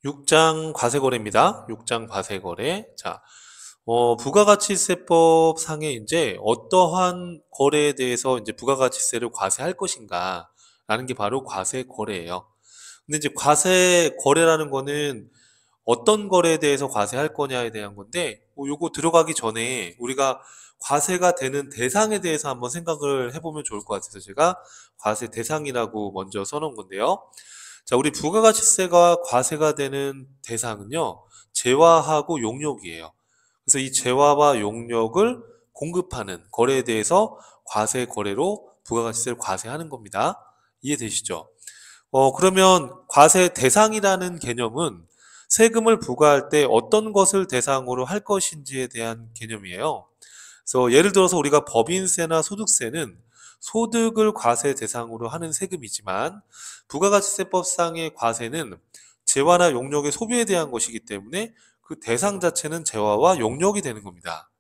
6장 과세거래입니다. 6장 과세거래. 자, 부가가치세법 상에 이제 어떠한 거래에 대해서 이제 부가가치세를 과세할 것인가 라는 게 바로 과세거래예요. 근데 이제 과세거래라는 거는 어떤 거래에 대해서 과세할 거냐에 대한 건데, 요거 들어가기 전에 우리가 과세가 되는 대상에 대해서 한번 생각을 해보면 좋을 것 같아서 제가 과세 대상이라고 먼저 써놓은 건데요. 자, 우리 부가가치세가 과세가 되는 대상은요, 재화하고 용역이에요. 그래서 이 재화와 용역을 공급하는 거래에 대해서 과세 거래로 부가가치세를 과세하는 겁니다. 이해되시죠? 그러면 과세 대상이라는 개념은 세금을 부과할 때 어떤 것을 대상으로 할 것인지에 대한 개념이에요. 그래서 예를 들어서 우리가 법인세나 소득세는 소득을 과세 대상으로 하는 세금이지만 부가가치세법상의 과세는 재화나 용역의 소비에 대한 것이기 때문에 그 대상 자체는 재화와 용역이 되는 겁니다.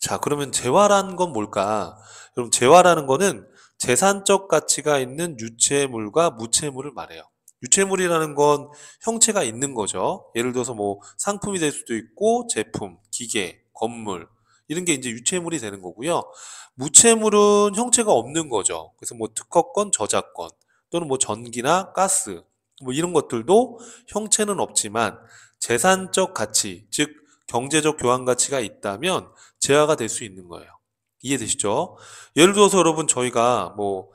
자, 그러면 재화라는 건 뭘까? 그럼 재화라는 거는 재산적 가치가 있는 유체물과 무체물을 말해요. 유체물이라는 건 형체가 있는 거죠. 예를 들어서 뭐 상품이 될 수도 있고 제품, 기계, 건물 이런 게 이제 유체물이 되는 거고요. 무체물은 형체가 없는 거죠. 그래서 뭐 특허권, 저작권 또는 뭐 전기나 가스 뭐 이런 것들도 형체는 없지만 재산적 가치, 즉 경제적 교환 가치가 있다면 재화가 될 수 있는 거예요. 이해되시죠? 예를 들어서 여러분 저희가 뭐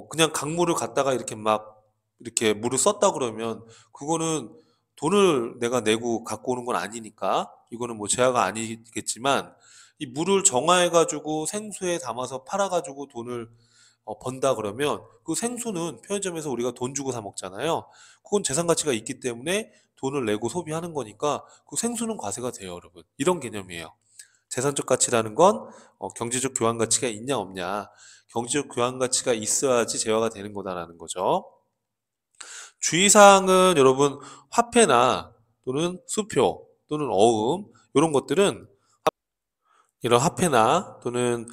그냥 강물을 갖다가 이렇게 막 이렇게 물을 썼다 그러면 그거는 돈을 내가 내고 갖고 오는 건 아니니까 이거는 뭐 재화가 아니겠지만 이 물을 정화해 가지고 생수에 담아서 팔아 가지고 돈을 번다 그러면 그 생수는 편의점에서 우리가 돈 주고 사 먹잖아요. 그건 재산 가치가 있기 때문에 돈을 내고 소비하는 거니까 그 생수는 과세가 돼요, 여러분. 이런 개념이에요. 재산적 가치라는 건 경제적 교환 가치가 있냐 없냐. 경제적 교환 가치가 있어야지 재화가 되는 거다라는 거죠. 주의사항은 여러분 화폐나 또는 수표 또는 어음 이런 것들은 이런 화폐나 또는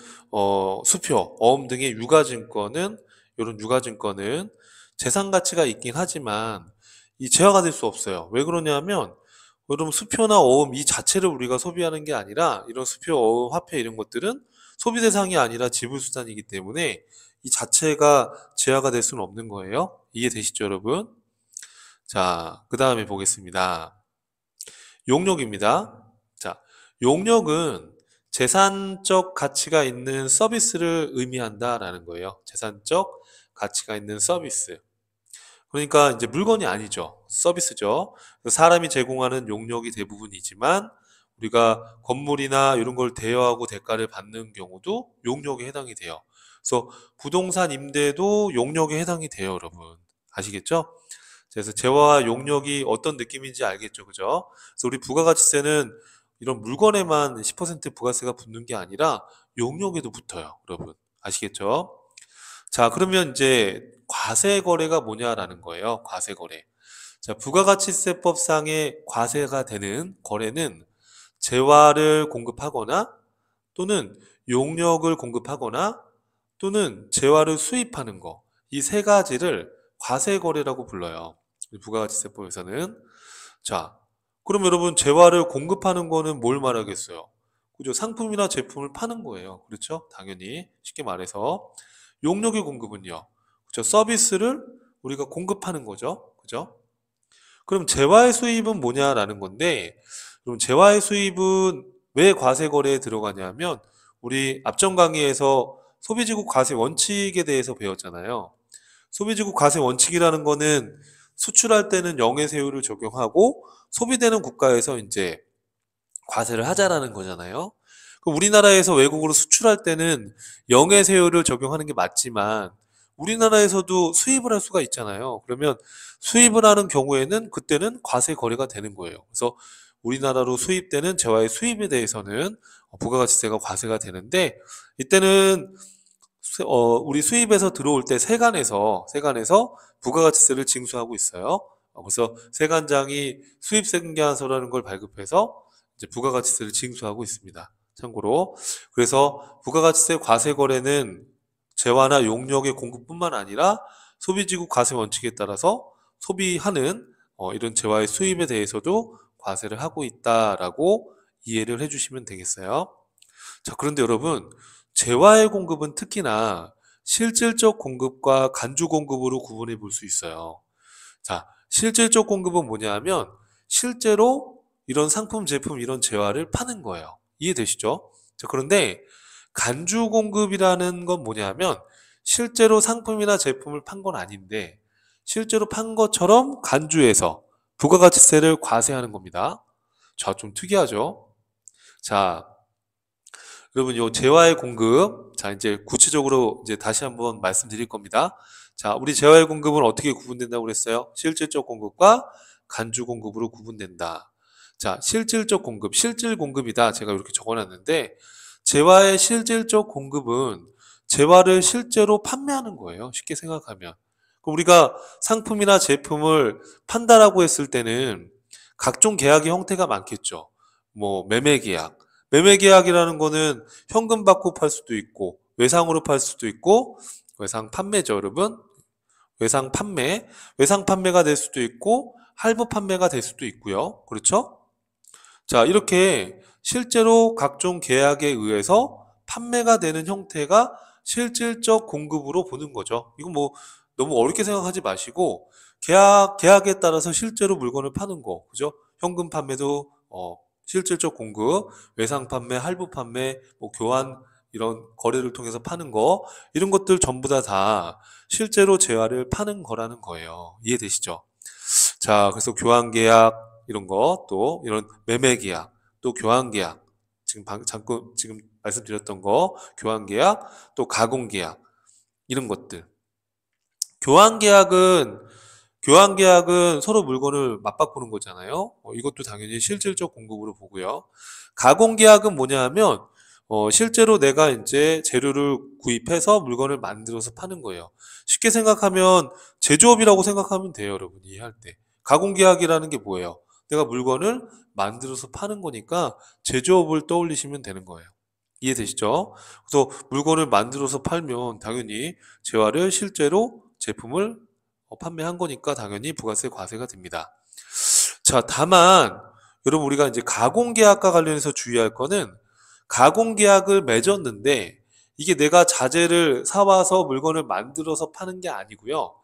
수표, 어음 등의 유가증권은 이런 유가증권은 재산 가치가 있긴 하지만 이 재화가 될 수 없어요. 왜 그러냐면 여러분 수표나 어음 이 자체를 우리가 소비하는 게 아니라 이런 수표, 어음, 화폐 이런 것들은 소비 대상이 아니라 지불 수단이기 때문에 이 자체가 재화가 될 수는 없는 거예요. 이해되시죠, 여러분? 자, 그 다음에 보겠습니다. 용역입니다. 자, 용역은 재산적 가치가 있는 서비스를 의미한다라는 거예요. 재산적 가치가 있는 서비스. 그러니까 이제 물건이 아니죠. 서비스죠. 사람이 제공하는 용역이 대부분이지만 우리가 건물이나 이런 걸 대여하고 대가를 받는 경우도 용역에 해당이 돼요. 그래서 부동산 임대도 용역에 해당이 돼요, 여러분. 아시겠죠? 그래서 재화와 용역이 어떤 느낌인지 알겠죠, 그죠? 그래서 우리 부가가치세는 이런 물건에만 10% 부가세가 붙는 게 아니라 용역에도 붙어요, 여러분. 아시겠죠? 자, 그러면 이제 과세 거래가 뭐냐라는 거예요. 과세 거래. 자, 부가가치세법상의 과세가 되는 거래는 재화를 공급하거나 또는 용역을 공급하거나 또는 재화를 수입하는 거. 이 세 가지를 과세 거래라고 불러요. 부가가치세법에서는. 자, 그럼 여러분 재화를 공급하는 거는 뭘 말하겠어요? 그죠? 상품이나 제품을 파는 거예요. 그렇죠? 당연히 쉽게 말해서 용역의 공급은요. 그죠? 서비스를 우리가 공급하는 거죠. 그죠? 그럼 재화의 수입은 뭐냐라는 건데, 그럼 재화의 수입은 왜 과세 거래에 들어가냐면 우리 앞전 강의에서 소비지국 과세 원칙에 대해서 배웠잖아요. 소비지국 과세 원칙이라는 거는 수출할 때는 영해세율을 적용하고 소비되는 국가에서 이제 과세를 하자라는 거잖아요. 그럼 우리나라에서 외국으로 수출할 때는 영해세율을 적용하는 게 맞지만 우리나라에서도 수입을 할 수가 있잖아요. 그러면 수입을 하는 경우에는 그때는 과세 거래가 되는 거예요. 그래서 우리나라로 수입되는 재화의 수입에 대해서는 부가가치세가 과세가 되는데 이때는 우리 수입에서 들어올 때 세관에서 부가가치세를 징수하고 있어요. 그래서 세관장이 수입세금계산서라는 걸 발급해서 이제 부가가치세를 징수하고 있습니다. 참고로. 그래서 부가가치세 과세 거래는 재화나 용역의 공급뿐만 아니라 소비지국 과세 원칙에 따라서 소비하는 이런 재화의 수입에 대해서도 과세를 하고 있다라고 이해를 해주시면 되겠어요. 자, 그런데 여러분, 재화의 공급은 특히나 실질적 공급과 간주 공급으로 구분해 볼 수 있어요. 자, 실질적 공급은 뭐냐 하면 실제로 이런 상품, 제품, 이런 재화를 파는 거예요. 이해되시죠? 자, 그런데 간주 공급이라는 건 뭐냐 하면 실제로 상품이나 제품을 판 건 아닌데 실제로 판 것처럼 간주해서 부가가치세를 과세하는 겁니다. 자, 좀 특이하죠? 자, 여러분, 요 재화의 공급, 자, 이제 구체적으로 이제 다시 한번 말씀드릴 겁니다. 자, 우리 재화의 공급은 어떻게 구분된다고 그랬어요? 실질적 공급과 간주 공급으로 구분된다. 자, 실질적 공급, 실질 공급이다. 제가 이렇게 적어놨는데, 재화의 실질적 공급은 재화를 실제로 판매하는 거예요. 쉽게 생각하면. 그럼 우리가 상품이나 제품을 판다라고 했을 때는 각종 계약의 형태가 많겠죠. 뭐, 매매 계약. 매매 계약이라는 거는 현금 받고 팔 수도 있고 외상으로 팔 수도 있고 외상 판매죠, 여러분. 외상 판매, 외상 판매가 될 수도 있고 할부 판매가 될 수도 있고요. 그렇죠? 자, 이렇게 실제로 각종 계약에 의해서 판매가 되는 형태가 실질적 공급으로 보는 거죠. 이건 뭐 너무 어렵게 생각하지 마시고 계약에 따라서 실제로 물건을 파는 거, 그죠? 현금 판매도 실질적 공급, 외상 판매, 할부 판매, 뭐 교환 이런 거래를 통해서 파는 거 이런 것들 전부 다 실제로 재화를 파는 거라는 거예요. 이해되시죠? 자, 그래서 교환 계약 이런 거, 또 이런 매매 계약, 또 교환 계약, 잠깐 지금 말씀드렸던 거, 교환 계약, 또 가공 계약 이런 것들. 교환 계약은 교환 계약은 서로 물건을 맞바꾸는 거잖아요. 이것도 당연히 실질적 공급으로 보고요. 가공 계약은 뭐냐 하면 실제로 내가 이제 재료를 구입해서 물건을 만들어서 파는 거예요. 쉽게 생각하면 제조업이라고 생각하면 돼요, 여러분. 이해할 때. 가공 계약이라는 게 뭐예요? 내가 물건을 만들어서 파는 거니까 제조업을 떠올리시면 되는 거예요. 이해되시죠? 그래서 물건을 만들어서 팔면 당연히 재화를 실제로 제품을 판매한 거니까 당연히 부가세 과세가 됩니다. 자, 다만 여러분 우리가 이제 가공계약과 관련해서 주의할 거는 가공계약을 맺었는데 이게 내가 자재를 사와서 물건을 만들어서 파는 게 아니고요.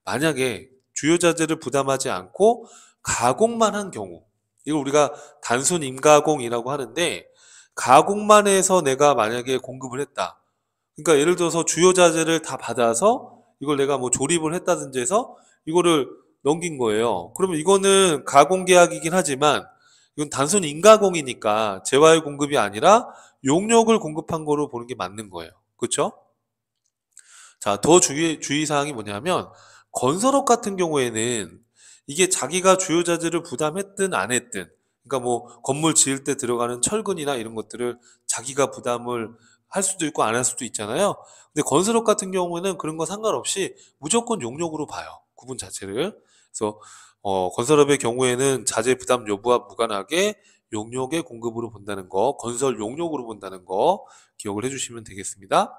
만약에 주요 자재를 부담하지 않고 가공만 한 경우, 이걸 우리가 단순 임가공이라고 하는데 가공만 해서 내가 만약에 공급을 했다. 그러니까 예를 들어서 주요 자재를 다 받아서 이걸 내가 뭐 조립을 했다든지 해서 이거를 넘긴 거예요. 그러면 이거는 가공 계약이긴 하지만 이건 단순 인가공이니까 재화의 공급이 아니라 용역을 공급한 거로 보는 게 맞는 거예요. 그렇죠? 자, 더 주의 사항이 뭐냐면 건설업 같은 경우에는 이게 자기가 주요 자재를 부담했든 안 했든 그러니까 뭐 건물 지을 때 들어가는 철근이나 이런 것들을 자기가 부담을 할 수도 있고 안 할 수도 있잖아요. 근데 건설업 같은 경우에는 그런 거 상관없이 무조건 용역으로 봐요. 구분 자체를. 그래서 건설업의 경우에는 자재 부담 여부와 무관하게 용역의 공급으로 본다는 거, 건설 용역으로 본다는 거 기억을 해주시면 되겠습니다.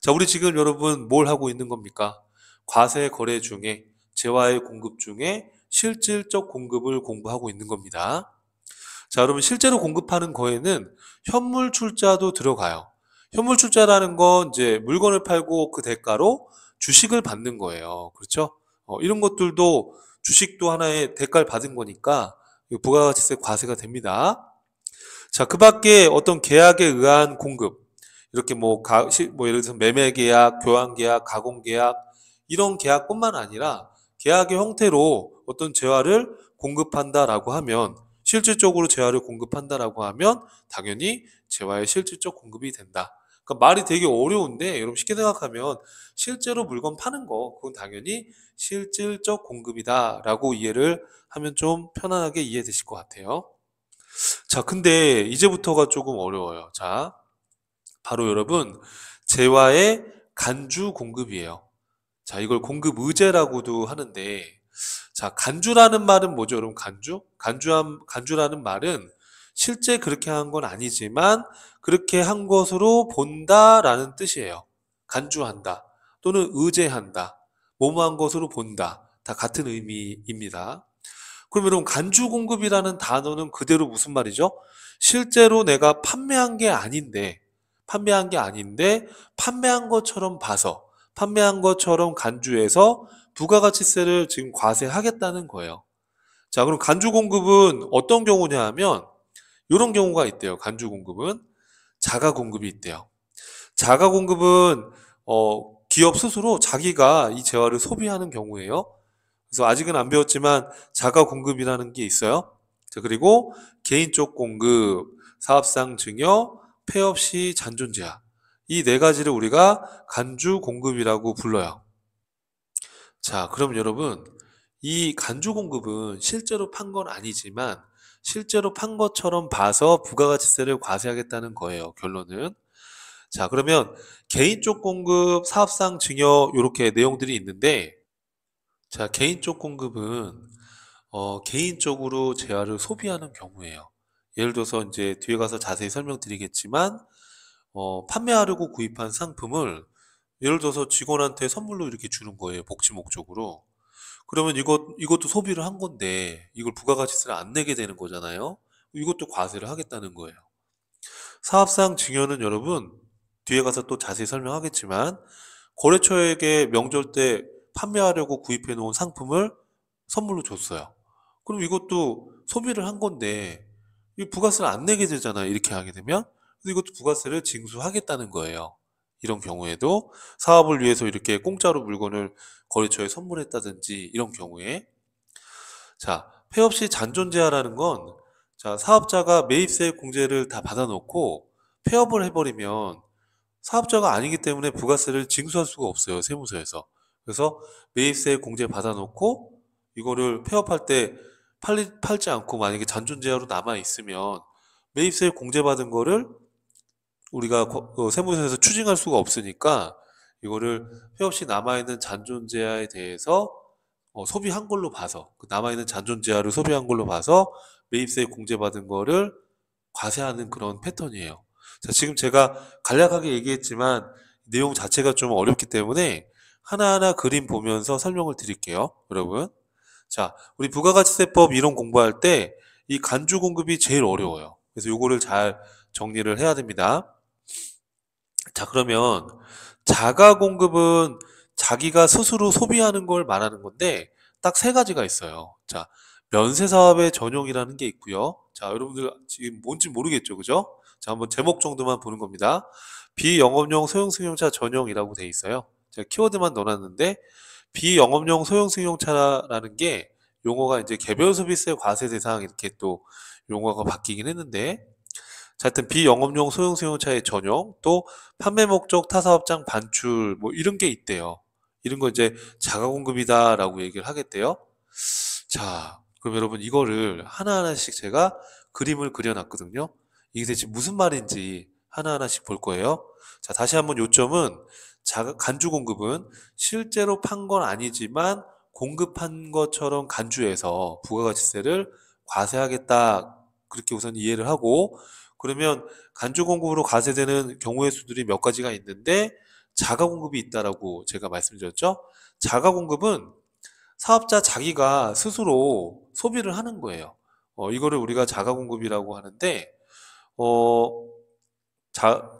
자, 우리 지금 여러분 뭘 하고 있는 겁니까? 과세 거래 중에 재화의 공급 중에 실질적 공급을 공부하고 있는 겁니다. 자, 여러분 실제로 공급하는 거에는 현물 출자도 들어가요. 현물 출자라는 건 이제 물건을 팔고 그 대가로 주식을 받는 거예요. 그렇죠? 이런 것들도 주식도 하나의 대가를 받은 거니까 부가가치세 과세가 됩니다. 자, 그 밖에 어떤 계약에 의한 공급, 이렇게 뭐 예를 들어서 매매 계약, 교환 계약, 가공 계약, 이런 계약뿐만 아니라 계약의 형태로 어떤 재화를 공급한다라고 하면, 실질적으로 재화를 공급한다라고 하면 당연히 재화의 실질적 공급이 된다. 그러니까 말이 되게 어려운데 여러분 쉽게 생각하면 실제로 물건 파는 거, 그건 당연히 실질적 공급이다라고 이해를 하면 좀 편안하게 이해되실 것 같아요. 자, 근데 이제부터가 조금 어려워요. 자, 바로 여러분, 재화의 간주 공급이에요. 자, 이걸 공급 의제라고도 하는데, 자, 간주라는 말은 뭐죠, 여러분? 간주라는 말은 실제 그렇게 한 건 아니지만, 그렇게 한 것으로 본다라는 뜻이에요. 간주한다. 또는 의제한다. 뭐뭐한 것으로 본다. 다 같은 의미입니다. 그럼 여러분 간주 공급이라는 단어는 그대로 무슨 말이죠? 실제로 내가 판매한 게 아닌데 판매한 것처럼 봐서 판매한 것처럼 간주해서 부가가치세를 지금 과세하겠다는 거예요. 자, 그럼 간주 공급은 어떤 경우냐 하면 이런 경우가 있대요. 간주 공급은 자가 공급이 있대요. 자가 공급은 기업 스스로 자기가 이 재화를 소비하는 경우예요. 그래서 아직은 안 배웠지만 자가 공급이라는 게 있어요. 자, 그리고 개인 쪽 공급, 사업상 증여, 폐업 시 잔존 제한. 이 네 가지를 우리가 간주 공급이라고 불러요. 자, 그럼 여러분, 이 간주 공급은 실제로 판 건 아니지만 실제로 판 것처럼 봐서 부가가치세를 과세하겠다는 거예요. 결론은. 자, 그러면 개인 쪽 공급, 사업상 증여 이렇게 내용들이 있는데, 자, 개인 쪽 공급은 개인적으로 재화를 소비하는 경우예요. 예를 들어서 이제 뒤에 가서 자세히 설명드리겠지만, 판매하려고 구입한 상품을 예를 들어서 직원한테 선물로 이렇게 주는 거예요. 복지 목적으로. 그러면 이것도 소비를 한 건데, 이걸 부가가치세를 안 내게 되는 거잖아요. 이것도 과세를 하겠다는 거예요. 사업상 증여는 여러분, 뒤에 가서 또 자세히 설명하겠지만, 거래처에게 명절 때 판매하려고 구입해 놓은 상품을 선물로 줬어요. 그럼 이것도 소비를 한 건데, 이 부가세를 안 내게 되잖아요. 이렇게 하게 되면. 그래서 이것도 부가세를 징수하겠다는 거예요. 이런 경우에도 사업을 위해서 이렇게 공짜로 물건을 거래처에 선물했다든지 이런 경우에. 자, 폐업 시 잔존제하라는 건, 자, 사업자가 매입세 공제를 다 받아놓고 폐업을 해버리면 사업자가 아니기 때문에 부가세를 징수할 수가 없어요, 세무서에서. 그래서 매입세 공제 받아놓고 이거를 폐업할 때 팔지 않고 만약에 잔존제하로 남아 있으면 매입세 공제받은 거를 우리가 세무서에서 추징할 수가 없으니까 이거를 폐업 시 남아있는 잔존제하에 대해서 소비한 걸로 봐서, 그 남아있는 잔존제하를 소비한 걸로 봐서 매입세 공제받은 거를 과세하는 그런 패턴이에요. 자, 지금 제가 간략하게 얘기했지만 내용 자체가 좀 어렵기 때문에 하나하나 그림 보면서 설명을 드릴게요, 여러분. 자, 우리 부가가치세법 이론 공부할 때 이 간주 공급이 제일 어려워요. 그래서 요거를 잘 정리를 해야 됩니다. 자, 그러면 자가 공급은 자기가 스스로 소비하는 걸 말하는 건데 딱 세 가지가 있어요. 자, 면세 사업의 전용이라는 게 있고요. 자, 여러분들 지금 뭔지 모르겠죠, 그죠? 자, 한번 제목 정도만 보는 겁니다. 비영업용 소형 승용차 전용이라고 돼 있어요. 제가 키워드만 넣어놨는데 비영업용 소형 승용차라는 게 용어가 이제 개별 소비세 과세 대상 이렇게 또 용어가 바뀌긴 했는데, 자, 하여튼 비영업용 소형 승용차의 전용, 또 판매 목적 타사업장 반출 뭐 이런 게 있대요. 이런 거 이제 자가 공급이다라고 얘기를 하겠대요. 자, 그럼 여러분 이거를 하나하나씩 제가 그림을 그려놨거든요. 이게 대체 무슨 말인지 하나하나씩 볼 거예요. 자, 다시 한번 요점은 간주 공급은 실제로 판 건 아니지만 공급한 것처럼 간주해서 부가가치세를 과세하겠다. 그렇게 우선 이해를 하고, 그러면 간주 공급으로 과세되는 경우의 수들이 몇 가지가 있는데 자가 공급이 있다라고 제가 말씀드렸죠. 자가 공급은 사업자 자기가 스스로 소비를 하는 거예요. 이거를 우리가 자가 공급이라고 하는데, 어,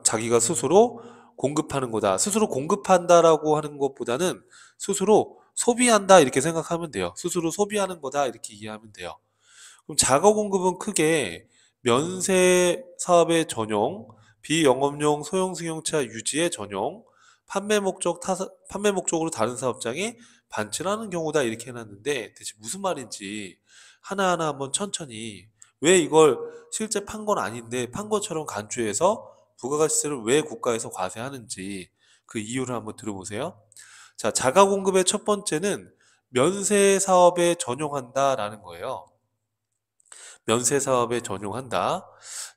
자기가 스스로 공급하는 거다. 스스로 공급한다라고 하는 것보다는 스스로 소비한다 이렇게 생각하면 돼요. 스스로 소비하는 거다 이렇게 이해하면 돼요. 그럼 자가 공급은 크게 면세 사업의 전용, 비영업용 소형 승용차 유지의 전용, 판매 목적으로 다른 사업장에 반출하는 경우다 이렇게 해놨는데 대체 무슨 말인지 하나하나 한번 천천히, 왜 이걸 실제 판 건 아닌데 판 것처럼 간주해서 부가가치세를 왜 국가에서 과세하는지 그 이유를 한번 들어보세요. 자, 자가 공급의 첫 번째는 면세 사업에 전용한다라는 거예요. 면세 사업에 전용한다.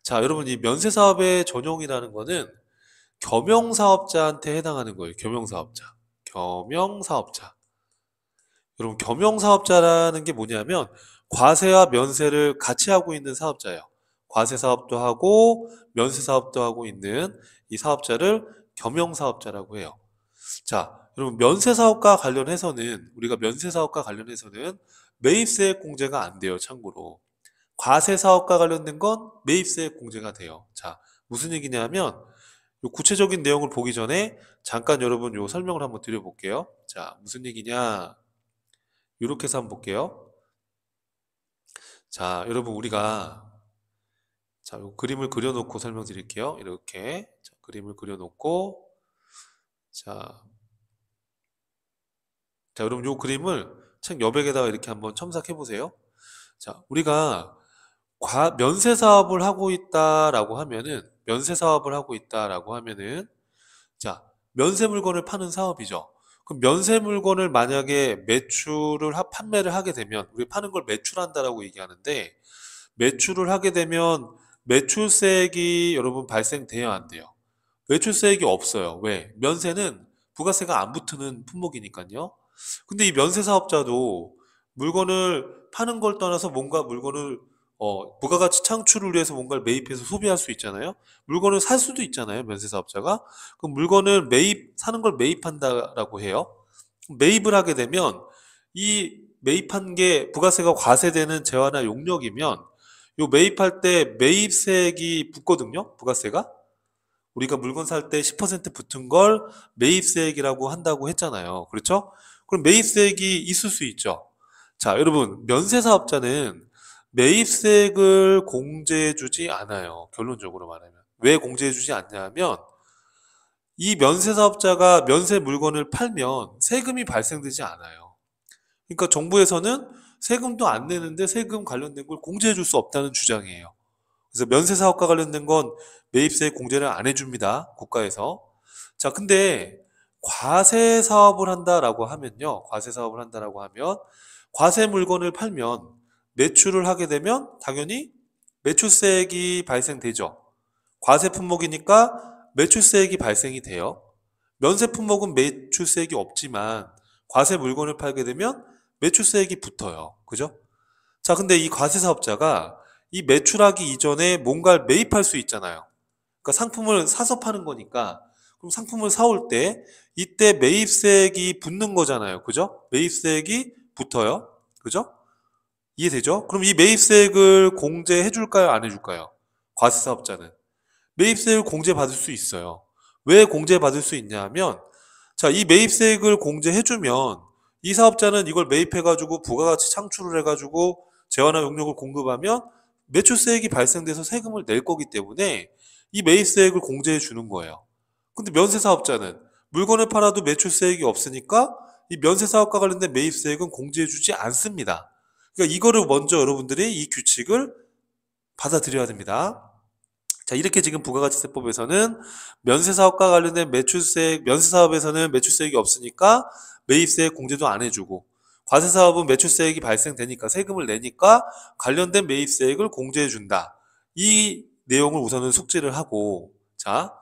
자, 여러분 이 면세 사업에 전용이라는 거는 겸용사업자한테 해당하는 거예요. 겸용사업자. 겸용사업자. 여러분 겸용사업자라는 게 뭐냐면 과세와 면세를 같이 하고 있는 사업자예요. 과세 사업도 하고 면세 사업도 하고 있는 이 사업자를 겸용사업자라고 해요. 자, 여러분 면세 사업과 관련해서는 매입세액 공제가 안 돼요, 참고로. 과세사업과 관련된 건 매입세액 공제가 돼요. 자, 무슨 얘기냐면 요 구체적인 내용을 보기 전에 잠깐 여러분 요 설명을 한번 드려볼게요. 자, 무슨 얘기냐? 이렇게 해서 한번 볼게요. 자, 여러분 우리가 자, 요 그림을 그려놓고 설명드릴게요. 이렇게 자, 그림을 그려놓고 자, 여러분 요 그림을 책 여백에다가 이렇게 한번 첨삭해 보세요. 자, 우리가 면세 사업을 하고 있다라고 하면은 자, 면세 물건을 파는 사업이죠. 그럼 면세 물건을 만약에 판매를 하게 되면 우리 파는 걸 매출한다라고 얘기하는데 매출을 하게 되면 매출세액이 여러분 발생돼야 안 돼요. 매출세액이 없어요. 왜? 면세는 부가세가 안 붙는 품목이니까요. 근데 이 면세 사업자도 물건을 파는 걸 떠나서 뭔가 물건을 부가가치 창출을 위해서 뭔가를 매입해서 소비할 수 있잖아요. 물건을 살 수도 있잖아요. 면세 사업자가. 그럼 물건을 사는 걸 매입한다라고 해요. 매입을 하게 되면 이 매입한 게 부가세가 과세되는 재화나 용역이면 요 매입할 때 매입세액이 붙거든요. 부가세가. 우리가 물건 살 때 10% 붙은 걸 매입세액이라고 한다고 했잖아요. 그렇죠? 그럼 매입세액이 있을 수 있죠. 자, 여러분, 면세사업자는 매입세액을 공제해주지 않아요. 결론적으로 말하면. 왜 공제해주지 않냐면, 이 면세사업자가 면세 물건을 팔면 세금이 발생되지 않아요. 그러니까 정부에서는 세금도 안 내는데 세금 관련된 걸 공제해줄 수 없다는 주장이에요. 그래서 면세 사업과 관련된 건 매입세 공제를 안 해줍니다. 국가에서. 자, 근데 과세 사업을 한다라고 하면요. 과세 물건을 팔면 매출을 하게 되면 당연히 매출세액이 발생되죠. 과세 품목이니까 매출세액이 발생이 돼요. 면세 품목은 매출세액이 없지만 과세 물건을 팔게 되면 매출세액이 붙어요. 그죠? 자, 근데 이 과세 사업자가 이 매출하기 이전에 뭔가를 매입할 수 있잖아요. 그러니까 상품을 사서 파는 거니까 그럼 상품을 사올 때 이때 매입세액이 붙는 거잖아요. 그죠? 매입세액이 붙어요. 그죠? 이해되죠? 그럼 이 매입세액을 공제해 줄까요? 안 해줄까요? 과세 사업자는. 매입세액을 공제받을 수 있어요. 왜 공제받을 수 있냐 하면 자, 이 매입세액을 공제해주면 이 사업자는 이걸 매입해가지고 부가가치 창출을 해가지고 재화나 용역을 공급하면 매출세액이 발생돼서 세금을 낼 거기 때문에 이 매입세액을 공제해 주는 거예요. 근데 면세사업자는 물건을 팔아도 매출세액이 없으니까 이 면세사업과 관련된 매입세액은 공제해 주지 않습니다. 그러니까 이거를 먼저 여러분들이 이 규칙을 받아들여야 됩니다. 자, 이렇게 지금 부가가치세법에서는 면세사업과 관련된 면세사업에서는 매출세액이 없으니까 매입세액 공제도 안 해주고, 과세사업은 매출세액이 발생되니까 세금을 내니까 관련된 매입세액을 공제해준다. 이 내용을 우선은 숙지를 하고, 자,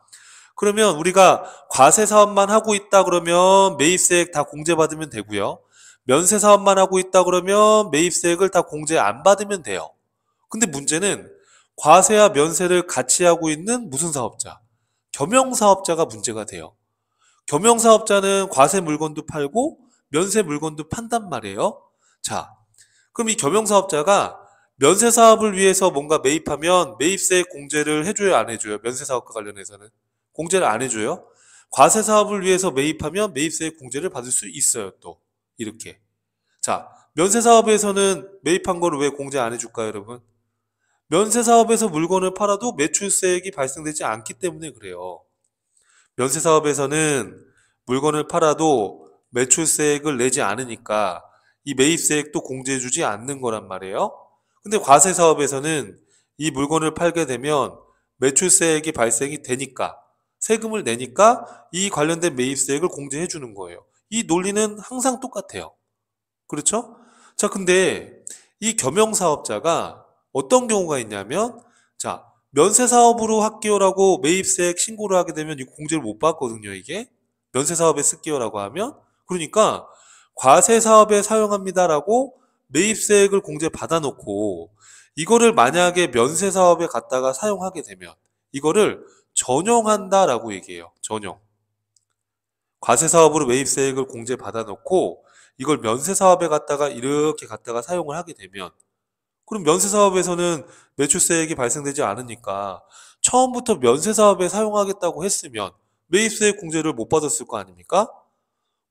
그러면 우리가 과세사업만 하고 있다 그러면 매입세액 다 공제받으면 되고요. 면세사업만 하고 있다 그러면 매입세액을 다 공제 안 받으면 돼요. 근데 문제는 과세와 면세를 같이 하고 있는 무슨 사업자? 겸용사업자가 문제가 돼요. 겸용사업자는 과세 물건도 팔고 면세 물건도 판단 말이에요. 자, 그럼 이 겸용사업자가 면세 사업을 위해서 뭔가 매입하면 매입세 공제를 해줘요, 안 해줘요? 면세 사업과 관련해서는 공제를 안 해줘요. 과세 사업을 위해서 매입하면 매입세 공제를 받을 수 있어요, 또 이렇게. 자, 면세 사업에서는 매입한 거를 왜 공제 안 해줄까요, 여러분? 면세 사업에서 물건을 팔아도 매출세액이 발생되지 않기 때문에 그래요. 면세 사업에서는 물건을 팔아도 매출세액을 내지 않으니까 이 매입세액도 공제해주지 않는 거란 말이에요. 근데 과세 사업에서는 이 물건을 팔게 되면 매출세액이 발생이 되니까 세금을 내니까 이 관련된 매입세액을 공제해 주는 거예요. 이 논리는 항상 똑같아요. 그렇죠? 자, 근데 이 겸용사업자가 어떤 경우가 있냐면, 자, 면세사업으로 할게요라고 매입세액 신고를 하게 되면 이 공제를 못 받거든요, 이게. 면세사업에 쓸게요라고 하면. 그러니까 과세사업에 사용합니다라고 매입세액을 공제 받아놓고 이거를 만약에 면세사업에 갖다가 사용하게 되면 이거를 전용한다라고 얘기해요. 전용. 과세사업으로 매입세액을 공제 받아놓고 이걸 면세사업에 갖다가 이렇게 갖다가 사용을 하게 되면, 그럼 면세사업에서는 매출세액이 발생되지 않으니까 처음부터 면세사업에 사용하겠다고 했으면 매입세액 공제를 못 받았을 거 아닙니까?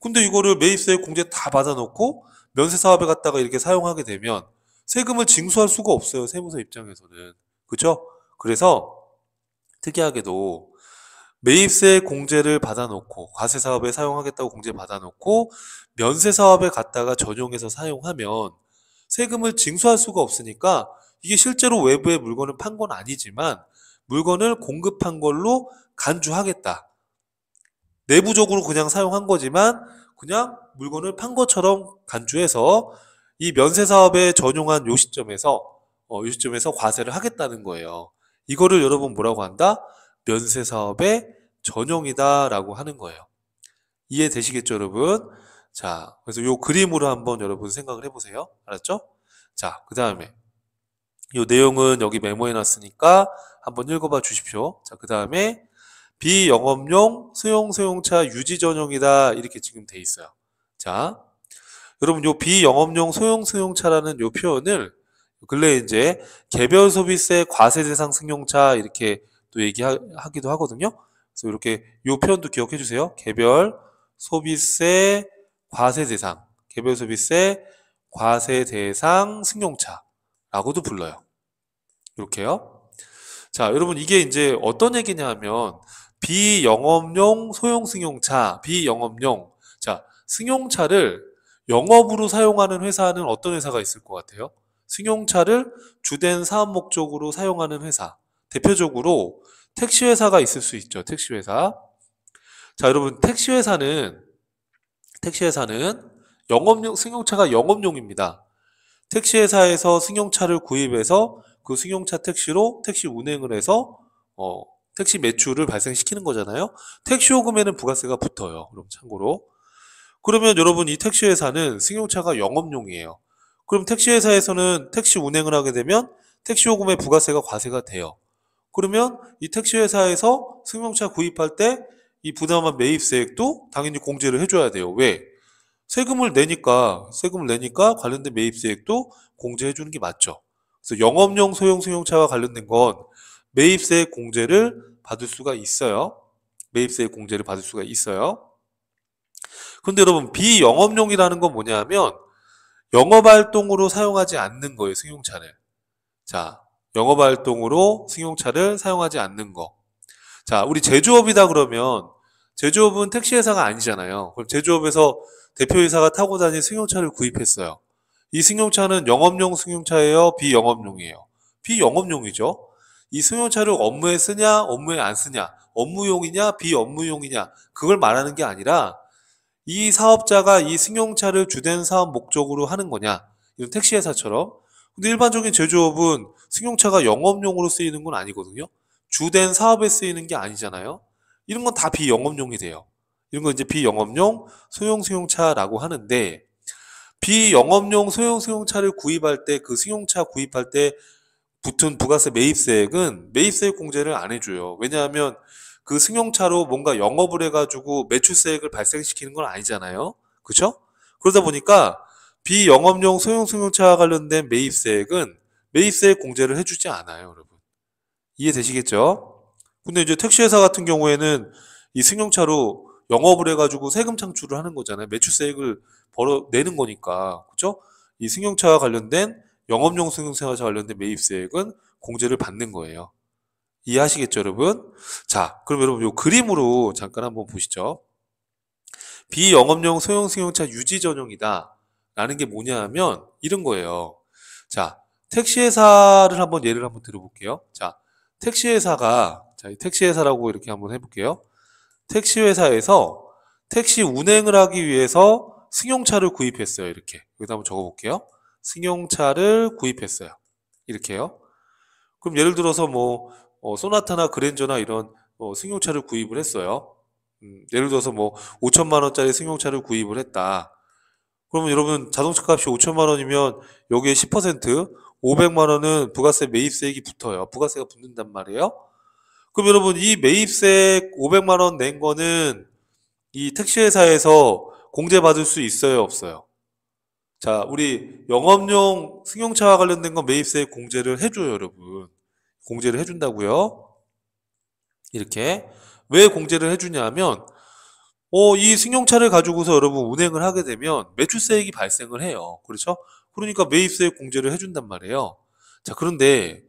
근데 이거를 매입세액 공제 다 받아놓고 면세사업에 갖다가 이렇게 사용하게 되면 세금을 징수할 수가 없어요. 세무서 입장에서는. 그죠? 그래서 특이하게도 매입세 공제를 받아놓고 과세사업에 사용하겠다고 공제 받아놓고 면세사업에 갖다가 전용해서 사용하면 세금을 징수할 수가 없으니까 이게 실제로 외부에 물건을 판 건 아니지만 물건을 공급한 걸로 간주하겠다. 내부적으로 그냥 사용한 거지만 그냥 물건을 판 것처럼 간주해서 이 면세사업에 전용한 요 시점에서 과세를 하겠다는 거예요. 이거를 여러분 뭐라고 한다? 면세사업의 전용이다라고 하는 거예요. 이해되시겠죠, 여러분? 자, 그래서 요 그림으로 한번 여러분 생각을 해보세요. 알았죠? 자, 그 다음에 요 내용은 여기 메모해 놨으니까 한번 읽어봐 주십시오. 자, 그 다음에 비영업용 수용차 유지 전용이다 이렇게 지금 돼 있어요. 자, 여러분 요 비영업용 수용차라는 요 표현을 근래 이제 개별 소비세 과세 대상 승용차 이렇게 또 얘기하기도 하거든요. 그래서 이렇게 요 표현도 기억해 주세요. 개별 소비세 과세 대상, 개별 소비세 과세 대상 승용차라고도 불러요. 이렇게요. 자, 여러분 이게 이제 어떤 얘기냐 하면 비영업용 소형 승용차, 비영업용. 자, 승용차를 영업으로 사용하는 회사는 어떤 회사가 있을 것 같아요? 승용차를 주된 사업 목적으로 사용하는 회사. 대표적으로 택시회사가 있을 수 있죠. 택시회사. 자, 여러분 택시회사는 영업용, 승용차가 영업용입니다. 택시회사에서 승용차를 구입해서 그 승용차 택시로 택시 운행을 해서 택시 매출을 발생시키는 거잖아요. 택시 요금에는 부가세가 붙어요. 그럼 참고로. 그러면 여러분 이 택시회사는 승용차가 영업용이에요. 그럼 택시회사에서는 택시 운행을 하게 되면 택시 요금에 부가세가 과세가 돼요. 그러면 이 택시회사에서 승용차 구입할 때 이 부담한 매입세액도 당연히 공제를 해줘야 돼요. 왜? 세금을 내니까 관련된 매입세액도 공제해 주는 게 맞죠. 그래서 영업용 소형 승용차와 관련된 건 매입세액 공제를 받을 수가 있어요. 매입세액 공제를 받을 수가 있어요. 근데 여러분 비영업용이라는 건 뭐냐 하면 영업활동으로 사용하지 않는 거예요. 승용차를. 자, 영업활동으로 승용차를 사용하지 않는 거. 자, 우리 제조업이다 그러면 제조업은 택시회사가 아니잖아요. 그럼 제조업에서 대표이사가 타고 다니는 승용차를 구입했어요. 이 승용차는 영업용 승용차예요? 비영업용이에요? 비영업용이죠. 이 승용차를 업무에 쓰냐, 업무에 안 쓰냐, 업무용이냐, 비업무용이냐, 그걸 말하는 게 아니라 이 사업자가 이 승용차를 주된 사업 목적으로 하는 거냐, 이런 택시회사처럼. 근데 일반적인 제조업은 승용차가 영업용으로 쓰이는 건 아니거든요. 주된 사업에 쓰이는 게 아니잖아요. 이런 건 다 비영업용이 돼요. 이런 건 이제 비영업용 소형 승용차라고 하는데, 비영업용 소형 승용차를 구입할 때 그 승용차 구입할 때 붙은 부가세 매입세액은 매입세액 공제를 안 해줘요. 왜냐하면 그 승용차로 뭔가 영업을 해가지고 매출세액을 발생시키는 건 아니잖아요. 그렇죠? 그러다 보니까 비영업용 소형 승용차와 관련된 매입세액은 매입세액 공제를 해주지 않아요, 여러분. 이해되시겠죠? 근데 이제 택시회사 같은 경우에는 이 승용차로 영업을 해가지고 세금 창출을 하는 거잖아요. 매출세액을 내는 거니까. 그죠? 이 승용차와 관련된 영업용 승용차와 관련된 매입세액은 공제를 받는 거예요. 이해하시겠죠, 여러분? 자, 그럼 여러분 요 그림으로 잠깐 한번 보시죠. 비영업용 소형 승용차 유지 전용이다 라는 게 뭐냐 하면 이런 거예요. 자, 택시회사를 한번 예를 한번 들어볼게요. 자, 이 택시회사라고 이렇게 한번 해볼게요. 택시회사에서 택시 운행을 하기 위해서 승용차를 구입했어요. 이렇게. 여기다 한번 적어볼게요. 승용차를 구입했어요. 이렇게요. 그럼 예를 들어서 뭐 소나타나 그랜저나 이런 승용차를 구입을 했어요. 예를 들어서 뭐 5천만 원짜리 승용차를 구입을 했다. 그러면 여러분 자동차 값이 5천만 원이면 여기에 10% 500만 원은 부가세 매입세액이 붙어요. 부가세가 붙는단 말이에요. 그럼 여러분 이 매입세액 500만 원 낸 거는 이 택시회사에서 공제받을 수 있어요, 없어요? 자, 우리 영업용 승용차와 관련된 건 매입세액 공제를 해줘요, 여러분. 공제를 해준다고요. 이렇게. 왜 공제를 해주냐면, 이 승용차를 가지고서 여러분 운행을 하게 되면 매출세액이 발생을 해요. 그렇죠? 그러니까 매입세액 공제를 해준단 말이에요. 자, 그런데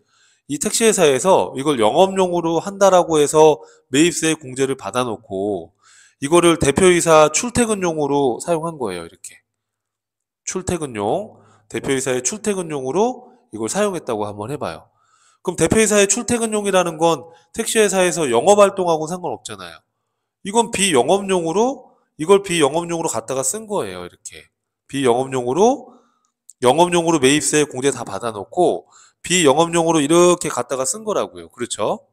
이 택시회사에서 이걸 영업용으로 한다라고 해서 매입세액 공제를 받아놓고 이거를 대표이사 출퇴근용으로 사용한 거예요. 이렇게. 출퇴근용. 대표이사의 출퇴근용으로 이걸 사용했다고 한번 해봐요. 그럼 대표이사의 출퇴근용이라는 건 택시회사에서 영업활동하고 상관없잖아요. 이건 비영업용으로 이걸 비영업용으로 갖다가 쓴 거예요. 이렇게 비영업용으로 영업용으로 매입세 공제 다 받아놓고 비영업용으로 이렇게 갖다가 쓴 거라고요. 그렇죠?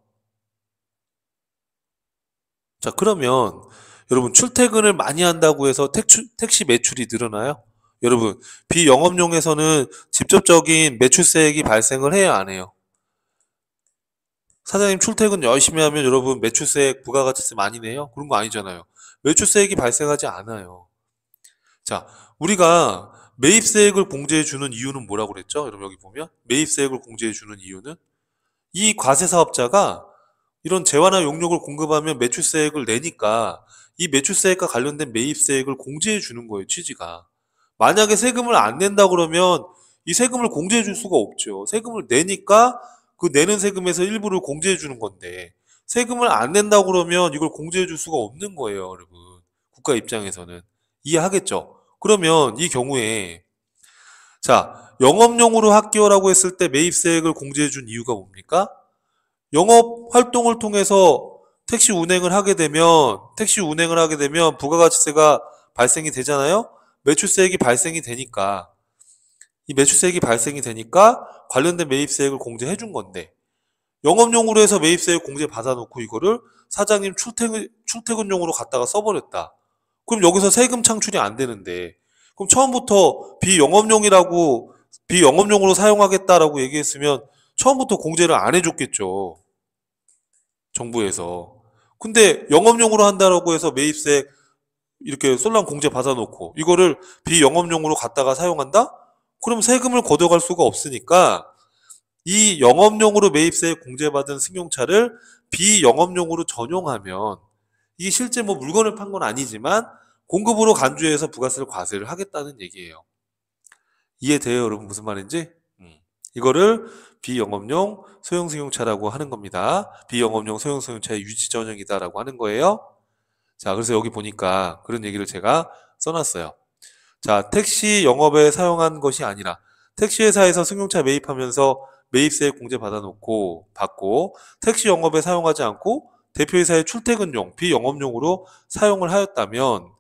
자, 그러면 여러분 출퇴근을 많이 한다고 해서 택시 매출이 늘어나요? 여러분 비영업용에서는 직접적인 매출세액이 발생을 해야 안 해요? 사장님 출퇴근 열심히 하면 여러분 매출세액 부가가치세 많이 내요? 그런 거 아니잖아요. 매출세액이 발생하지 않아요. 자, 우리가 매입세액을 공제해 주는 이유는 뭐라고 그랬죠? 여러분 여기 보면 매입세액을 공제해 주는 이유는 이 과세사업자가 이런 재화나 용역을 공급하면 매출세액을 내니까 이 매출세액과 관련된 매입세액을 공제해 주는 거예요, 취지가. 만약에 세금을 안 낸다 그러면 이 세금을 공제해 줄 수가 없죠. 세금을 내니까 그 내는 세금에서 일부를 공제해 주는 건데 세금을 안 낸다고 그러면 이걸 공제해 줄 수가 없는 거예요, 여러분. 국가 입장에서는. 이해하겠죠? 그러면 이 경우에 자, 영업용으로 할게요라고 했을 때 매입세액을 공제해 준 이유가 뭡니까? 영업 활동을 통해서 택시 운행을 하게 되면 부가가치세가 발생이 되잖아요. 매출세액이 발생이 되니까 이 매출세액이 발생이 되니까 관련된 매입세액을 공제해 준 건데 영업용으로 해서 매입세액 공제 받아놓고 이거를 사장님 출퇴근용으로 갖다가 써버렸다. 그럼 여기서 세금 창출이 안 되는데 그럼 처음부터 비영업용으로 사용하겠다라고 얘기했으면 처음부터 공제를 안 해줬겠죠. 정부에서. 근데 영업용으로 한다라고 해서 매입세 이렇게 쏠랑 공제 받아놓고 이거를 비영업용으로 갖다가 사용한다? 그럼 세금을 걷어갈 수가 없으니까 이 영업용으로 매입세 공제받은 승용차를 비영업용으로 전용하면 이게 실제 뭐 물건을 판 건 아니지만 공급으로 간주해서 부가세를 과세를 하겠다는 얘기예요. 이해돼요, 여러분? 무슨 말인지? 이거를 비영업용 소형승용차라고 하는 겁니다. 비영업용 소형승용차의 유지 전형이다라고 하는 거예요. 자, 그래서 여기 보니까 그런 얘기를 제가 써놨어요. 자, 택시 영업에 사용한 것이 아니라 택시회사에서 승용차 매입하면서 매입세 공제 받고 택시 영업에 사용하지 않고 대표이사의 출퇴근용, 비영업용으로 사용을 하였다면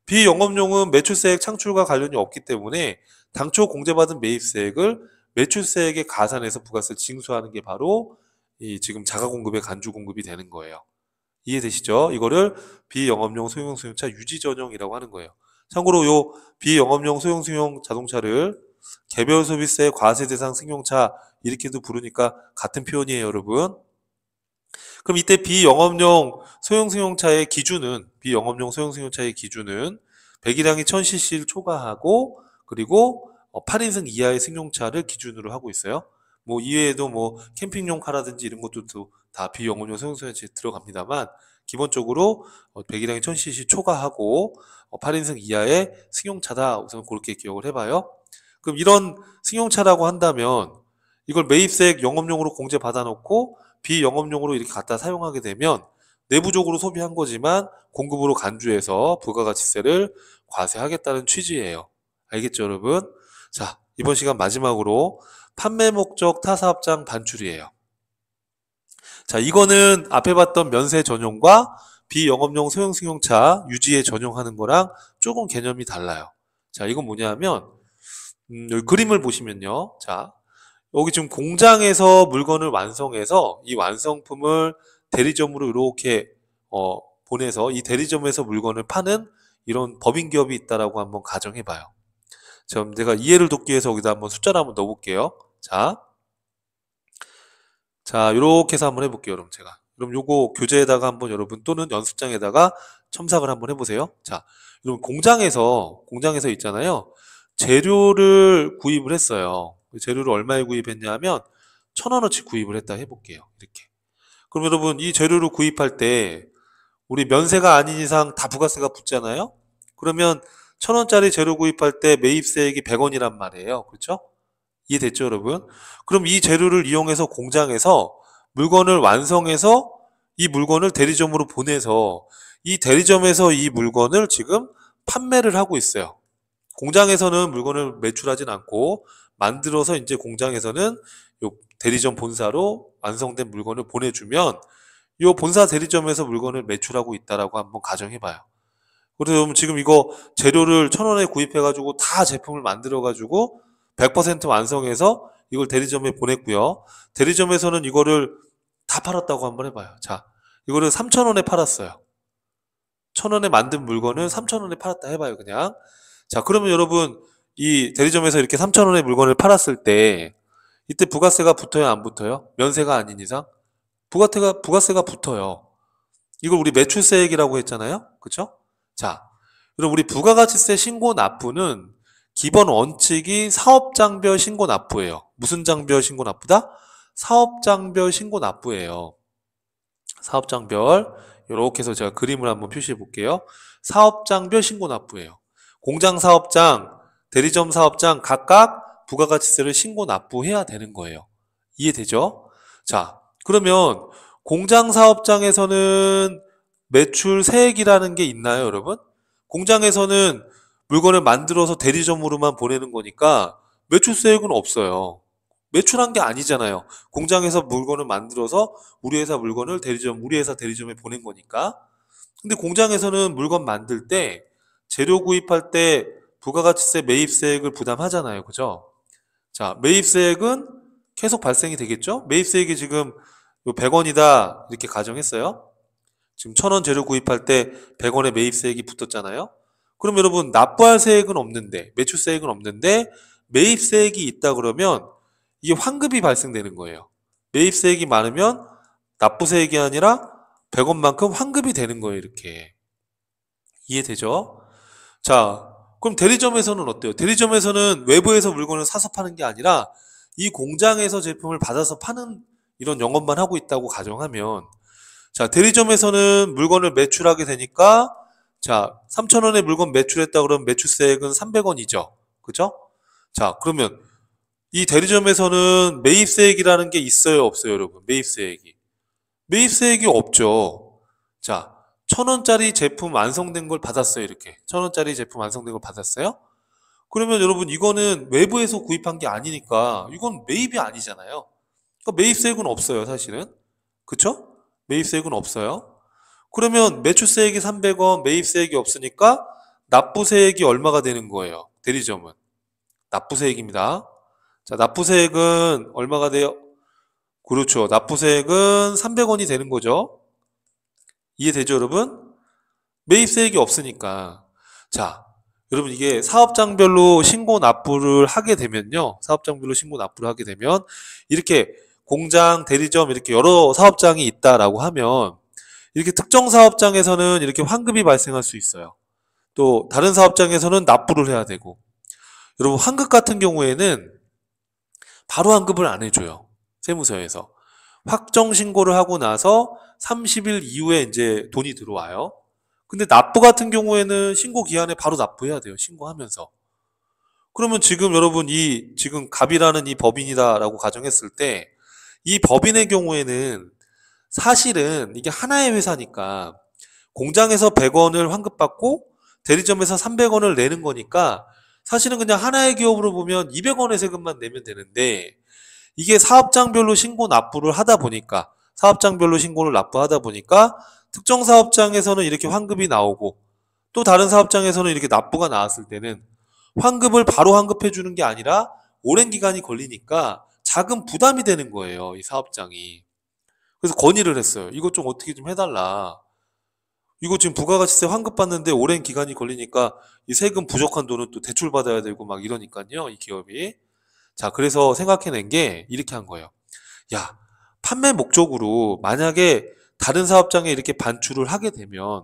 비영업용은 매출세액 창출과 관련이 없기 때문에 당초 공제받은 매입세액을 매출세액에 가산해서 부가세를 징수하는 게 바로 이 지금 자가공급의 간주공급이 되는 거예요. 이해되시죠? 이거를 비영업용 소형승용차 유지전용이라고 하는 거예요. 참고로 요 비영업용 소형승용 자동차를 개별소비세 과세 대상 승용차 이렇게도 부르니까 같은 표현이에요, 여러분. 그럼 이때 비영업용 소형승용차의 기준은 배기량이 1000cc를 초과하고 그리고 8인승 이하의 승용차를 기준으로 하고 있어요. 뭐 이외에도 뭐 캠핑용카라든지 이런 것도 다 비영업용 소형승용차에 들어갑니다만 기본적으로 배기량이 1000cc 초과하고 8인승 이하의 승용차다. 우선 그렇게 기억을 해봐요. 그럼 이런 승용차라고 한다면 이걸 매입세액 영업용으로 공제 받아놓고 비영업용으로 이렇게 갖다 사용하게 되면 내부적으로 소비한 거지만 공급으로 간주해서 부가가치세를 과세하겠다는 취지예요. 알겠죠, 여러분? 자, 이번 시간 마지막으로 판매 목적 타사업장 반출이에요. 자, 이거는 앞에 봤던 면세 전용과 비영업용 소형 승용차 유지에 전용하는 거랑 조금 개념이 달라요. 자, 이건 뭐냐면 여기 그림을 보시면요. 자, 여기 지금 공장에서 물건을 완성해서 이 완성품을 대리점으로 이렇게 보내서 이 대리점에서 물건을 파는 이런 법인기업이 있다라고 한번 가정해 봐요. 자, 제가 이해를 돕기 위해서 여기다 한번 숫자를 한번 넣어볼게요. 자, 요렇게 해서 한번 해볼게요, 여러분. 그럼 요거 교재에다가 한번 여러분 또는 연습장에다가 첨삭을 한번 해보세요. 자, 여러분 공장에서 있잖아요. 재료를 구입을 했어요. 재료를 얼마에 구입했냐면 1,000원어치 구입을 했다 해볼게요. 이렇게. 그럼 여러분 이 재료를 구입할 때 우리 면세가 아닌 이상 다 부가세가 붙잖아요. 그러면 1,000원짜리 재료 구입할 때 매입세액이 100원이란 말이에요. 그렇죠? 이해됐죠, 여러분? 그럼 이 재료를 이용해서 공장에서 물건을 완성해서 이 물건을 대리점으로 보내서 이 대리점에서 이 물건을 지금 판매를 하고 있어요. 공장에서는 물건을 매출하진 않고 만들어서 이제 공장에서는 요 대리점 본사로 완성된 물건을 보내주면 요 본사 대리점에서 물건을 매출하고 있다라고 한번 가정해봐요. 그래서 지금 이거 재료를 1,000원에 구입해가지고 다 제품을 만들어가지고 100% 완성해서 이걸 대리점에 보냈고요. 대리점에서는 이거를 다 팔았다고 한번 해봐요. 자, 이거를 3,000원에 팔았어요. 1,000원에 만든 물건을 3,000원에 팔았다 해봐요, 그냥. 자, 그러면 여러분 이 대리점에서 이렇게 3,000원에 물건을 팔았을 때 이때 부가세가 붙어요, 안 붙어요? 면세가 아닌 이상? 부가세가 붙어요. 이걸 우리 매출세액이라고 했잖아요. 그쵸? 자, 그럼 우리 부가가치세 신고 납부는 기본 원칙이 사업장별 신고 납부예요. 무슨 장별 신고 납부다? 사업장별 신고 납부예요. 사업장별. 이렇게 해서 제가 그림을 한번 표시해 볼게요. 사업장별 신고 납부예요. 공장 사업장, 대리점 사업장 각각 부가가치세를 신고 납부해야 되는 거예요. 이해되죠? 자, 그러면 공장 사업장에서는 매출 세액이라는 게 있나요, 여러분? 공장에서는 물건을 만들어서 대리점으로만 보내는 거니까 매출세액은 없어요. 매출한 게 아니잖아요. 공장에서 물건을 만들어서 우리 회사 물건을 우리 회사 대리점에 보낸 거니까. 근데 공장에서는 물건 만들 때 재료 구입할 때 부가가치세 매입세액을 부담하잖아요. 그죠? 자, 매입세액은 계속 발생이 되겠죠? 매입세액이 지금 100원이다 이렇게 가정했어요. 지금 1,000원 재료 구입할 때 100원의 매입세액이 붙었잖아요. 그럼 여러분 납부할 세액은 없는데 매출세액은 없는데 매입세액이 있다 그러면 이게 환급이 발생되는 거예요. 매입세액이 많으면 납부세액이 아니라 100원만큼 환급이 되는 거예요. 이렇게. 이해되죠? 자, 그럼 대리점에서는 어때요? 대리점에서는 외부에서 물건을 사서 파는 게 아니라 이 공장에서 제품을 받아서 파는 이런 영업만 하고 있다고 가정하면 자, 대리점에서는 물건을 매출하게 되니까 자, 3,000원에 물건 매출했다 그러면 매출세액은 300원이죠. 그죠? 자, 그러면 이 대리점에서는 매입세액이라는 게 있어요, 없어요, 여러분? 매입세액이. 매입세액이 없죠. 자, 1,000원짜리 제품 완성된 걸 받았어요, 이렇게. 1,000원짜리 제품 완성된 걸 받았어요? 그러면 여러분 이거는 외부에서 구입한 게 아니니까 이건 매입이 아니잖아요. 그러니까 매입세액은 없어요, 사실은. 그쵸? 매입세액은 없어요. 그러면 매출세액이 300원, 매입세액이 없으니까 납부세액이 얼마가 되는 거예요? 대리점은. 납부세액입니다. 자, 납부세액은 얼마가 돼요? 그렇죠. 납부세액은 300원이 되는 거죠. 이해되죠, 여러분? 매입세액이 없으니까. 자, 여러분 이게 사업장별로 신고 납부를 하게 되면요. 사업장별로 신고 납부를 하게 되면 이렇게 공장, 대리점 이렇게 여러 사업장이 있다라고 하면 이렇게 특정 사업장에서는 이렇게 환급이 발생할 수 있어요. 또 다른 사업장에서는 납부를 해야 되고. 여러분 환급 같은 경우에는 바로 환급을 안 해줘요. 세무서에서. 확정 신고를 하고 나서 30일 이후에 이제 돈이 들어와요. 근데 납부 같은 경우에는 신고 기한에 바로 납부해야 돼요. 신고하면서. 그러면 지금 여러분 지금 갑이라는 이 법인이다라고 가정했을 때 이 법인의 경우에는 사실은 이게 하나의 회사니까 공장에서 100원을 환급받고 대리점에서 300원을 내는 거니까 사실은 그냥 하나의 기업으로 보면 200원의 세금만 내면 되는데 이게 사업장별로 신고 납부를 하다 보니까 사업장별로 신고를 납부하다 보니까 특정 사업장에서는 이렇게 환급이 나오고 또 다른 사업장에서는 이렇게 납부가 나왔을 때는 환급을 바로 환급해 주는 게 아니라 오랜 기간이 걸리니까 자금 부담이 되는 거예요. 이 사업장이. 그래서 건의를 했어요. 이것 좀 어떻게 좀 해달라. 이거 지금 부가가치세 환급받는데 오랜 기간이 걸리니까 이 세금 부족한 돈은 또 대출받아야 되고 막 이러니까요. 이 기업이. 자, 그래서 생각해낸 게 이렇게 한 거예요. 야, 판매 목적으로 만약에 다른 사업장에 이렇게 반출을 하게 되면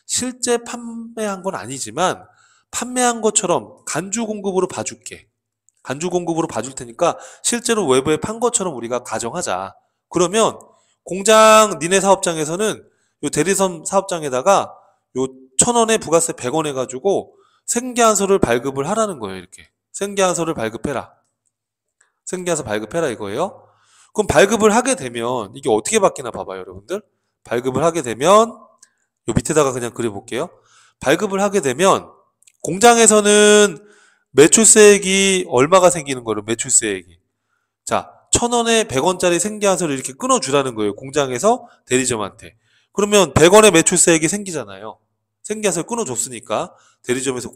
실제 판매한 건 아니지만 판매한 것처럼 간주 공급으로 봐줄게. 간주 공급으로 봐줄 테니까 실제로 외부에 판 것처럼 우리가 가정하자. 그러면 공장 니네 사업장에서는 요 대리점 사업장에다가 요 1,000원에 부가세 100원 해가지고 생계한서를 발급을 하라는 거예요. 이렇게 생계한서를 발급해라. 생계한서 발급해라 이거예요. 그럼 발급을 하게 되면 이게 어떻게 바뀌나 봐봐요, 여러분들. 발급을 하게 되면 요 밑에다가 그냥 그려볼게요. 발급을 하게 되면 공장에서는 매출세액이 얼마가 생기는 거예요? 매출세액이. 자, 1,000원에 100원짜리 생계한서를 이렇게 끊어주라는 거예요. 공장에서 대리점한테. 그러면 100원의 매출세액이 생기잖아요. 생계한서를 끊어줬으니까 대리점에서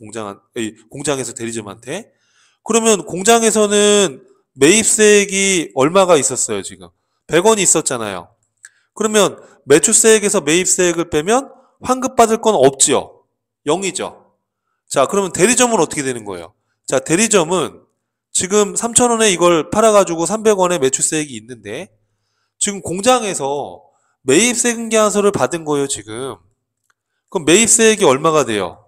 공장에서 대리점한테. 그러면 공장에서는 매입세액이 얼마가 있었어요, 지금? 100원이 있었잖아요. 그러면 매출세액에서 매입세액을 빼면 환급받을 건 없지요. 0이죠. 자, 그러면 대리점은 어떻게 되는 거예요? 자, 대리점은 지금 3,000원에 이걸 팔아가지고 300원의 매출세액이 있는데 지금 공장에서 매입세액계산서를 받은 거예요, 지금. 그럼 매입세액이 얼마가 돼요?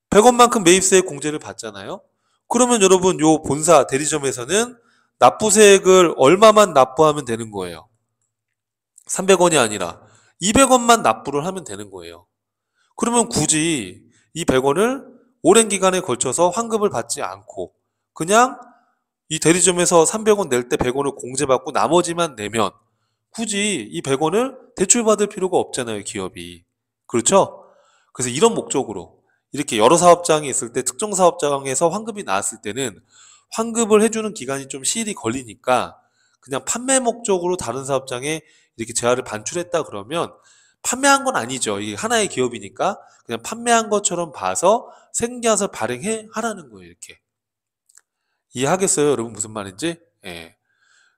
100원만큼 매입세액 공제를 받잖아요. 그러면 여러분 요 본사 대리점에서는 납부세액을 얼마만 납부하면 되는 거예요? 300원이 아니라 200원만 납부를 하면 되는 거예요. 그러면 굳이 이 100원을 오랜 기간에 걸쳐서 환급을 받지 않고 그냥 이 대리점에서 300원 낼 때 100원을 공제받고 나머지만 내면 굳이 이 100원을 대출받을 필요가 없잖아요, 기업이. 그렇죠? 그래서 이런 목적으로 이렇게 여러 사업장이 있을 때 특정 사업장에서 환급이 나왔을 때는 환급을 해주는 기간이 좀 시일이 걸리니까 그냥 판매 목적으로 다른 사업장에 이렇게 재화를 반출했다 그러면 판매한 건 아니죠. 이게 하나의 기업이니까 그냥 판매한 것처럼 봐서 생계한서 발행해 하라는 거예요. 이렇게. 이해하겠어요, 여러분? 무슨 말인지? 예.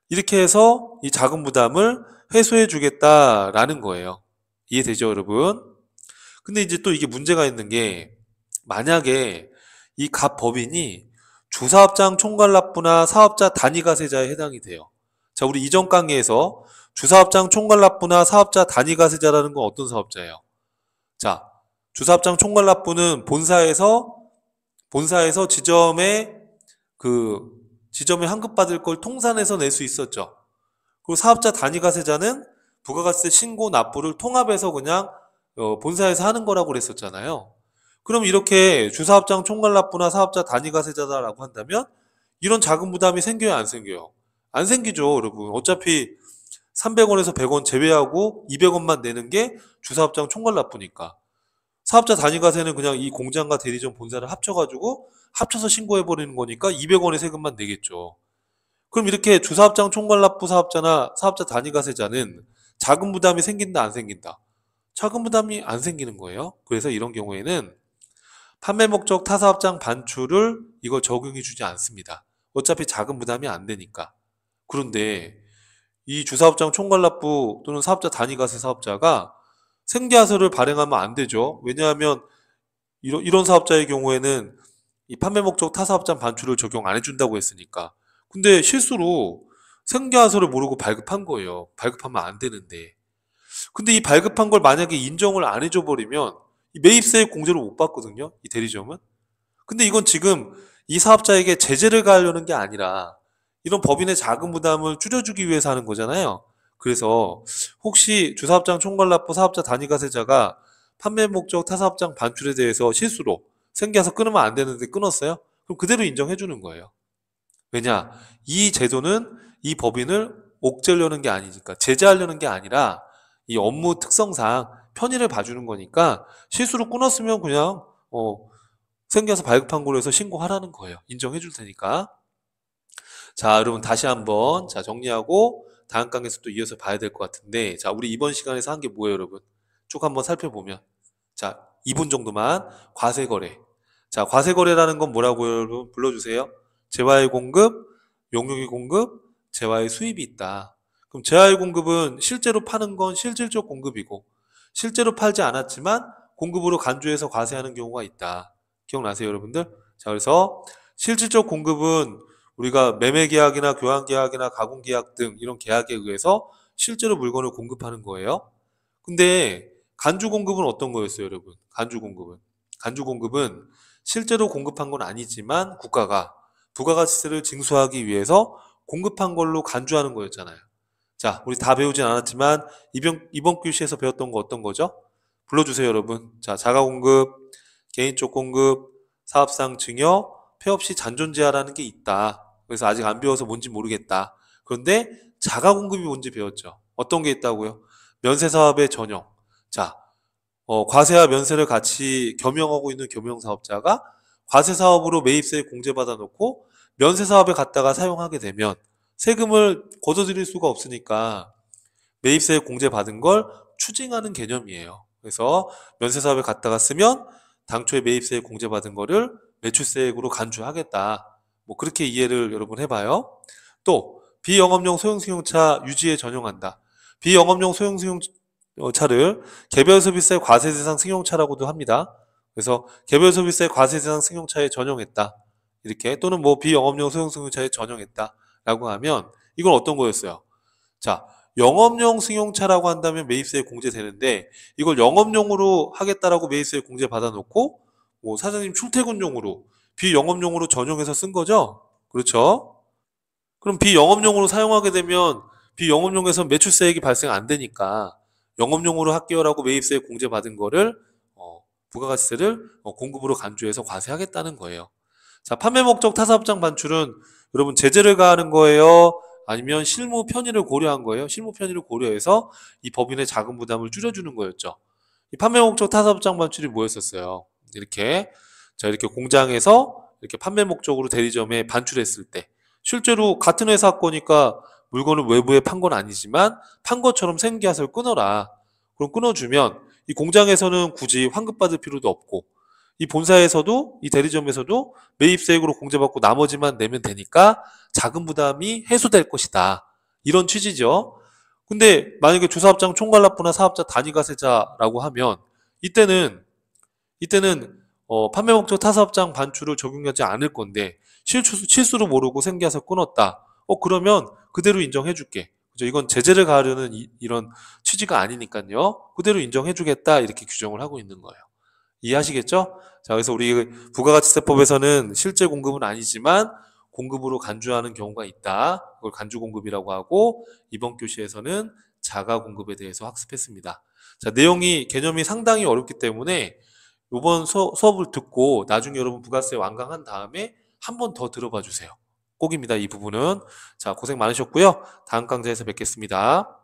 이렇게 해서 이 자금 부담을 해소해 주겠다라는 거예요. 이해되죠, 여러분? 근데 이제 또 이게 문제가 있는 게 만약에 이 갑 법인이 주사업장 총괄납부나 사업자 단위과세자에 해당이 돼요. 자, 우리 이전 강의에서 주사업장 총괄납부나 사업자 단위과세자라는 건 어떤 사업자예요? 자, 주사업장 총괄납부는 본사에서 지점에 환급받을 걸 통산해서 낼 수 있었죠. 그리고 사업자 단위과세자는 부가가세 신고 납부를 통합해서 그냥 본사에서 하는 거라고 그랬었잖아요. 그럼 이렇게 주사업장 총괄납부나 사업자 단위과세자다라고 한다면 이런 자금 부담이 생겨요, 안 생겨요? 안 생기죠, 여러분. 어차피 300원에서 100원 제외하고 200원만 내는 게 주사업장 총괄납부니까. 사업자 단위과세는 그냥 이 공장과 대리점 본사를 합쳐서 신고해버리는 거니까 200원의 세금만 내겠죠. 그럼 이렇게 주사업장 총괄납부 사업자나 사업자 단위과세자는 자금 부담이 생긴다, 안 생긴다? 자금 부담이 안 생기는 거예요. 그래서 이런 경우에는 판매 목적 타사업장 반출을 이거 적용해 주지 않습니다. 어차피 자금 부담이 안 되니까. 그런데 이 주사업장 총괄납부 또는 사업자 단위과세 사업자가 생계하서를 발행하면 안 되죠. 왜냐하면 이런 사업자의 경우에는 이 판매 목적 타사업장 반출을 적용 안 해준다고 했으니까. 근데 실수로 생계하서를 모르고 발급한 거예요. 발급하면 안 되는데. 근데 이 발급한 걸 만약에 인정을 안 해줘 버리면 이 매입세액 공제를 못 받거든요. 이 대리점은. 근데 이건 지금 이 사업자에게 제재를 가하려는 게 아니라 이런 법인의 자금 부담을 줄여주기 위해서 하는 거잖아요. 그래서 혹시 주사업장 총괄납부 사업자 단위과세자가 판매 목적 타사업장 반출에 대해서 실수로 생겨서 끊으면 안 되는데 끊었어요? 그럼 그대로 인정해 주는 거예요. 왜냐? 이 제도는 이 법인을 옥죄려는 게 아니니까 제재하려는 게 아니라 이 업무 특성상 편의를 봐주는 거니까 실수로 끊었으면 그냥 생겨서 발급한 걸로 해서 신고하라는 거예요. 인정해 줄 테니까. 자, 여러분 다시 한번 정리하고 다음 강에서 또 이어서 봐야 될 것 같은데 자, 우리 이번 시간에서 한 게 뭐예요, 여러분? 쭉 한번 살펴보면 자, 2분 정도만 과세거래. 자, 과세거래라는 건 뭐라고요, 여러분? 불러주세요. 재화의 공급, 용역의 공급, 재화의 수입이 있다. 그럼 재화의 공급은 실제로 파는 건 실질적 공급이고 실제로 팔지 않았지만 공급으로 간주해서 과세하는 경우가 있다. 기억나세요, 여러분들? 자, 그래서 실질적 공급은 우리가 매매 계약이나 교환 계약이나 가공 계약 등 이런 계약에 의해서 실제로 물건을 공급하는 거예요. 근데 간주 공급은 어떤 거였어요, 여러분? 간주 공급은 실제로 공급한 건 아니지만 국가가 부가가치세를 징수하기 위해서 공급한 걸로 간주하는 거였잖아요. 자, 우리 다 배우진 않았지만 이번 교시에서 배웠던 거 어떤 거죠? 불러주세요, 여러분. 자, 자가공급, 개인적 공급, 사업상 증여, 폐업 시 잔존제하라는 게 있다. 그래서 아직 안 배워서 뭔지 모르겠다. 그런데 자가공급이 뭔지 배웠죠. 어떤 게 있다고요? 면세사업의 전형. 자, 과세와 면세를 같이 겸용하고 있는 겸용사업자가 과세사업으로 매입세 공제받아 놓고 면세사업에 갖다가 사용하게 되면 세금을 거둬들일 수가 없으니까 매입세 공제받은 걸 추징하는 개념이에요. 그래서 면세사업에 갖다가 쓰면 당초에 매입세 공제받은 거를 매출세액으로 간주하겠다. 뭐 그렇게 이해를 여러분 해봐요. 또 비영업용 소형승용차 유지에 전용한다. 비영업용 소형승용차를 개별소비세 과세대상 승용차라고도 합니다. 그래서 개별소비세 과세대상 승용차에 전용했다. 이렇게 또는 뭐 비영업용 소형승용차에 전용했다라고 하면 이건 어떤 거였어요? 자, 영업용 승용차라고 한다면 매입세 공제되는데 이걸 영업용으로 하겠다라고 매입세 공제 받아놓고 뭐 사장님 출퇴근용으로 비영업용으로 전용해서 쓴 거죠? 그렇죠? 그럼 비영업용으로 사용하게 되면 비영업용에서 매출세액이 발생 안 되니까 영업용으로 할게요라고 매입세 공제 받은 거를 부가가치세를 공급으로 간주해서 과세하겠다는 거예요. 자, 판매 목적 타사업장 반출은 여러분 제재를 가하는 거예요? 아니면 실무 편의를 고려한 거예요? 실무 편의를 고려해서 이 법인의 자금 부담을 줄여주는 거였죠. 이 판매 목적 타사업장 반출이 뭐였었어요? 이렇게 자 이렇게 공장에서 이렇게 판매 목적으로 대리점에 반출했을 때 실제로 같은 회사 거니까 물건을 외부에 판 건 아니지만 판 것처럼 생계화를 끊어라. 그럼 끊어주면 이 공장에서는 굳이 환급받을 필요도 없고 이 본사에서도 이 대리점에서도 매입세액으로 공제받고 나머지만 내면 되니까 자금 부담이 해소될 것이다. 이런 취지죠. 근데 만약에 주사업장 총괄납부나 사업자 단위과세자라고 하면 이때는 판매 목적 타사업장 반출을 적용하지 않을 건데 실수로 모르고 생계해서 끊었다. 그러면 그대로 인정해줄게. 그죠? 이건 제재를 가하려는 이런 취지가 아니니까요. 그대로 인정해주겠다 이렇게 규정을 하고 있는 거예요. 이해하시겠죠? 자, 그래서 우리 부가가치세법에서는 실제 공급은 아니지만 공급으로 간주하는 경우가 있다. 그걸 간주공급이라고 하고 이번 교시에서는 자가공급에 대해서 학습했습니다. 자, 개념이 상당히 어렵기 때문에 이번 수업을 듣고 나중에 여러분 부가세 완강한 다음에 한 번 더 들어봐 주세요. 꼭입니다. 이 부분은. 자, 고생 많으셨고요. 다음 강좌에서 뵙겠습니다.